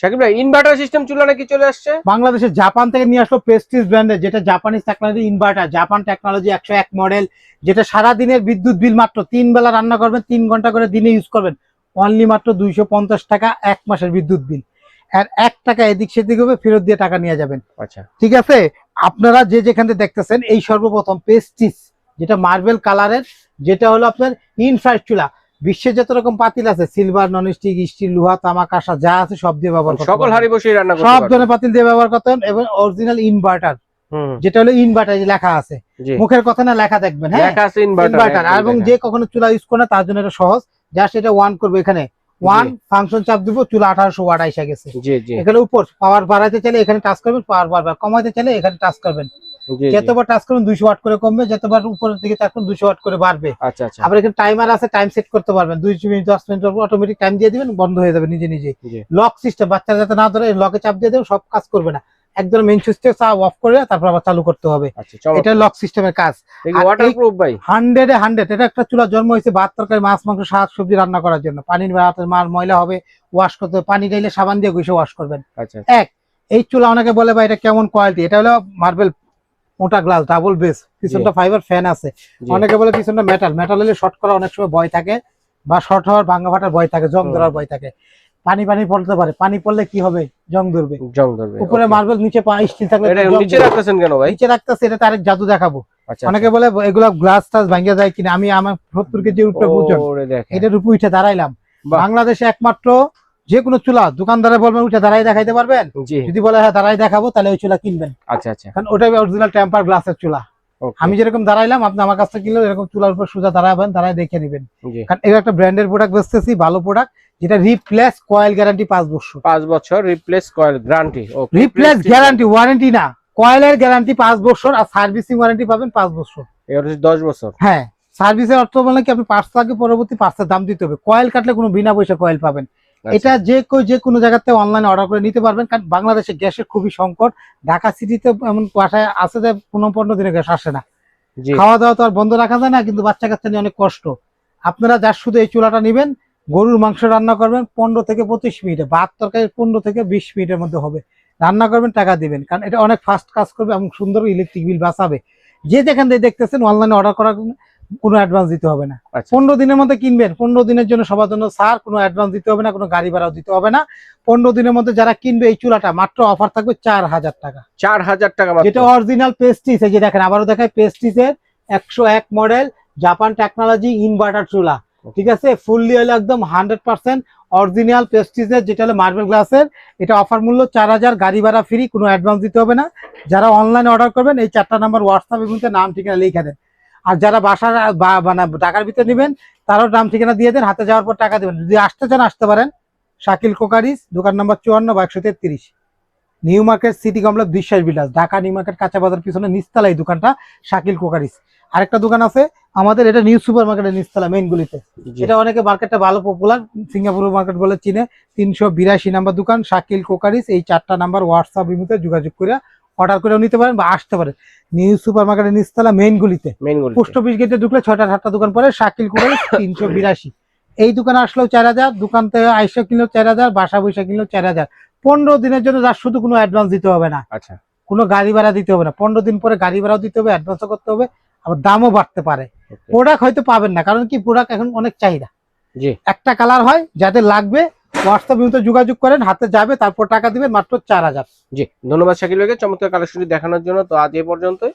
শাকিব ভাই inverter system চুলা নাকি চলে আসছে বাংলাদেশে, জাপান থেকে নিয়ে আসলো প্রেস্টিজ ব্র্যান্ডের, যেটা Japanese technology inverter, Japan technology 101 model, যেটা সারা দিনের বিদ্যুৎ বিল মাত্র 3 বেলা রান্না করবেন, 3 ঘন্টা করে দিনে ইউজ করবেন, অনলি মাত্র 250 টাকা 1 মাসের বিদ্যুৎ বিল। আর 1 টাকা এদিক সেদিক হবে ফেরত দিয়ে টাকা নিয়ে যাবেন। আচ্ছা ঠিক আছে, আপনারা যে যেখানে দেখতেছেন এই সর্বপ্রথম প্রেস্টিজ, যেটা মার্বেল কালারের, যেটা হলো আপনার ইনফ্রারেড চুলা। বিশ্বে যত রকম পাতিল আছে, সিলভার, নন স্টিক, স্টিল, লোহা, তামা, কাঁসা যা আছে সব দিয়ে ব্যবহার করতে সকল হাড়ি বসিয়ে রান্না করতে সব পারবেন। ধরনের পাতিল দিয়ে ব্যবহার করতে হবে। এবং অরিজিনাল ইনভার্টার, যেটা হলো ইনভার্টার লেখা আছে, মুখের কথা না, লেখা দেখবেন। হ্যাঁ, লেখা আছে ইনভার্টার। এবং যে কখনো চুলা ইউজ করে তার জন্য এটা সহজ, জাস্ট এটা ওয়ান করবে, এখানে ওয়ান ফাংশন চাপ দিব, চুলা 1800 ওয়াট আইসা গেছে। এখানে উপর পাওয়ার বাড়াইতে চাইলে এখানে টাচ করবেন, পাওয়ার বাড়বে, কমাইতে চাইলে এখানে টাচ করবেন। যতবার টাচ করবেন 200 ওয়াট করে কমবে, যতবার উপরের দিকে টাচ করবেন 200 ওয়াট করে বাড়বে। আচ্ছা আচ্ছা। আবার এখানে টাইমার আছে, টাইম সেট করতে পারবেন, 2 মিনিট 10 মিনিট অটোমেটিক টাইম দিয়ে দিবেন, বন্ধ হয়ে যাবে নিজে নিজে। লক সিস্টেম, বাচ্চারা যাতে না ধরে লকে চাপ দিয়ে দেবেন, সব কাজ করবে না, একদম মেইন সুইচটা অফ করে তারপর আবার চালু করতে হবে। এটা লক সিস্টেমের কাজ। ওয়াটারপ্রুফ ভাই, 100 এ 100। এটা একটা চুলা জন্ম হয়েছে ভাত তরকারি, মাছ, মাংস, শাক সবজি রান্না করার জন্য। পানির মার ময়লা হবে, ওয়াশ করতে হবে, পানি দিলে সাবান দিয়ে ঘষে ওয়াশ করবেন। এক, এই চুলা অনেকে বলে ভাই এটা কেমন কোয়ালিটি, এটা হলো মার্বেল মোটা গ্লাস, ডাবল বেস, পিছনটা ফাইবার ফ্যান আছে। অনেকে বলে পিছনটা মেটাল, মেটাল হলে শর্ট করা অনেক সময় ভয় থাকে, বা শর্ট হওয়ার ভাঙা ফাটার ভয় থাকে, জং ধরার ভয় থাকে, পানি পড়তে পারে, পানি পড়লে কি হবে, জং ধরবে। উপরে মার্বেল, নিচে স্টিল থাকলে নিচে রাখতেছেন কেন ভাই? নিচে রাখতেছে, এটা আরেক জাদু দেখাবো। অনেকে বলে এগুলা গ্লাস টাস ভাঙা যায় কিনা, আমি আমার 70 কেজির উপরে ওজন, এটার উপরে উঠে দাঁড়াইলাম। বাংলাদেশে একমাত্র যে কোনো চুলা দোকানদারে বলবেন উঠে দাঁড়াই দেখাইতে পারবেন, যদি বলে হ্যাঁ দাঁড়াই দেখাবো, তাহলে ওই চুলা কিনবেন। আচ্ছা আচ্ছা, কারণ ওটাই অরিজিনাল টেম্পার গ্লাসের চুলা। আমি যেরকম দাঁড়াইলাম, আপনি আমার কাছ থেকে কিনলে এরকম চুলার উপর সোজা দাঁড়াবেন, দাঁড়ায় দেখে নিবেন। কারণ এটা একটা ব্র্যান্ডের প্রোডাক্ট বেচতেছি, ভালো প্রোডাক্ট, যেটা রিপ্লেস কয়েল গ্যারান্টি 5 বছর। 5 বছর replace coil guarantee. Replace guarantee, warranty না, কয়েলের গ্যারান্টি 5 বছর, আর সার্ভিসিং ওয়ারেন্টি পাবেন 5 বছর। এর 10 বছর। হ্যাঁ, সার্ভিসের অর্থ বলে কি আপনি পার্টস লাগে, পরবর্তী পার্টসের দাম দিতে হবে। কয়েল কাটলে কোনো বিনা পয়সা কয়েল পাবেন। এটা যে কোনো জায়গাতে অনলাইনে অর্ডার করে নিতে পারবেন। কারণ বাংলাদেশে গ্যাসের খুবই সংকট, ঢাকা সিটিতে এমন বাসায় আছে যে 15 দিনে গ্যাস আসে না, খাওয়া দাওয়া তো আর বন্ধ রাখা যায় না, কিন্তু বাচ্চা কাচ্চা নিয়ে অনেক কষ্ট। আপনারা যার শুধু এই চুলাটা নিবেন, গরুর মাংস রান্না করবেন 15 থেকে 25 মিনিটে, ভাত তরকারি 15 থেকে 20 মিনিটের মধ্যে হবে, রান্না করবেন, টাকা দিবেন। কারণ এটা অনেক ফাস্ট কাজ করবে এবং সুন্দর ইলেকট্রিক বিল বাঁচাবে। যে যেখান থেকে দেখতেছেন অনলাইনে অর্ডার করার কোনো অ্যাডভান্স দিতে হবে না। 15 দিনের মধ্যে কিনবেন, 15 দিনের জন্য সবার জন্য স্যার, কোনো অ্যাডভান্স দিতে হবে না, কোনো গাড়ি ভাড়াও দিতে হবে না। 15 দিনের মধ্যে যারা কিনবে এই চুলাটা, মাত্র অফার থাকবে 4000 টাকা। 4000 টাকা, যেটা অরিজিনাল প্রেস্টিজ। এই যে দেখেন, আবারও দেখায়, প্রেস্টিজের 101 মডেল জাপান টেকনোলজি ইনভার্টার চুলা। ঠিক আছে, ফুললি হলো একদম 100% অরিজিনাল প্রেস্টিজের, যেটা হলো মার্বেল গ্লাসের। এটা অফার মূল্য 4000, গাড়ি ভাড়া ফ্রি, কোনো অ্যাডভান্স দিতে হবে না। যারা অনলাইনে অর্ডার করবেন এই 4টা নাম্বার হোয়াটসঅ্যাপে কিন্তু নাম ঠিকানা লিখে দেন। আর যারা বাসার ঢাকার ভিতরে নেবেন তারাও নাম ঠিকানা দিয়ে দেন, হাতে যাওয়ার পর টাকা দেবেন। যদি আসতে চান আসতে পারেন, শাকিল কোকারিস, দোকান নাম্বার 54 বা 133, নিউ মার্কেট সিটি কমপ্লেক্স, বিশ্বাস বিলাস, ঢাকা নিউ মার্কেট কাঁচা বাজার পিছনে নিচতলা এই দোকানটা শাকিল কোকারিস। আরেকটা দোকান আছে আমাদের, এটা নিউ সুপার মার্কেটের নিচতলা মেইন গুলিতে। এটা অনেকে মার্কেটটা ভালো পপুলার, সিঙ্গাপুর মার্কেট বলে চিনে। 382 নাম্বার দোকান শাকিল কোকারিস। এই 4টা নাম্বার হোয়াটসঅ্যাপ ইমুতে যোগাযোগ করে অর্ডার করেও নিতে পারেন বা আসতে পারেন। নিউ সুপার মার্কেটের নিচতলা মেইন গুলিতে, পোস্ট অফিস গেটে ঢুকলে 6টা 7টা দোকান পরে শাকিল কোকারিস 382। এই দোকানে আসলেও 4000, দোকান থেকে আইসা কিনলেও 4000, বাসা বৈশা কিনলেও 4000। 15 দিনের জন্য যার শুধু কোনো অ্যাডভান্স দিতে হবে না। আচ্ছা, কোনো গাড়ি ভাড়া দিতে হবে না। 15 দিন পরে গাড়ি ভাড়াও দিতে হবে, অ্যাডভান্সও করতে হবে, আবার দামও বাড়তে পারে। প্রোডাক্ট হয়তো পাবেন না, কারণ কি প্রোডাক্ট এখন অনেক চাহিদা। একটা কালার হয়, যাদের লাগবে হোয়াটসঅ্যাপ ইমুতে যোগাযোগ করেন, হাতে যাবে, তারপর টাকা দিবেন, মাত্র 4000। জি, ধন্যবাদ শাকিল ভাইকে চমৎকার কালেকশনটি দেখানোর জন্য। তো আজ এই পর্যন্তই।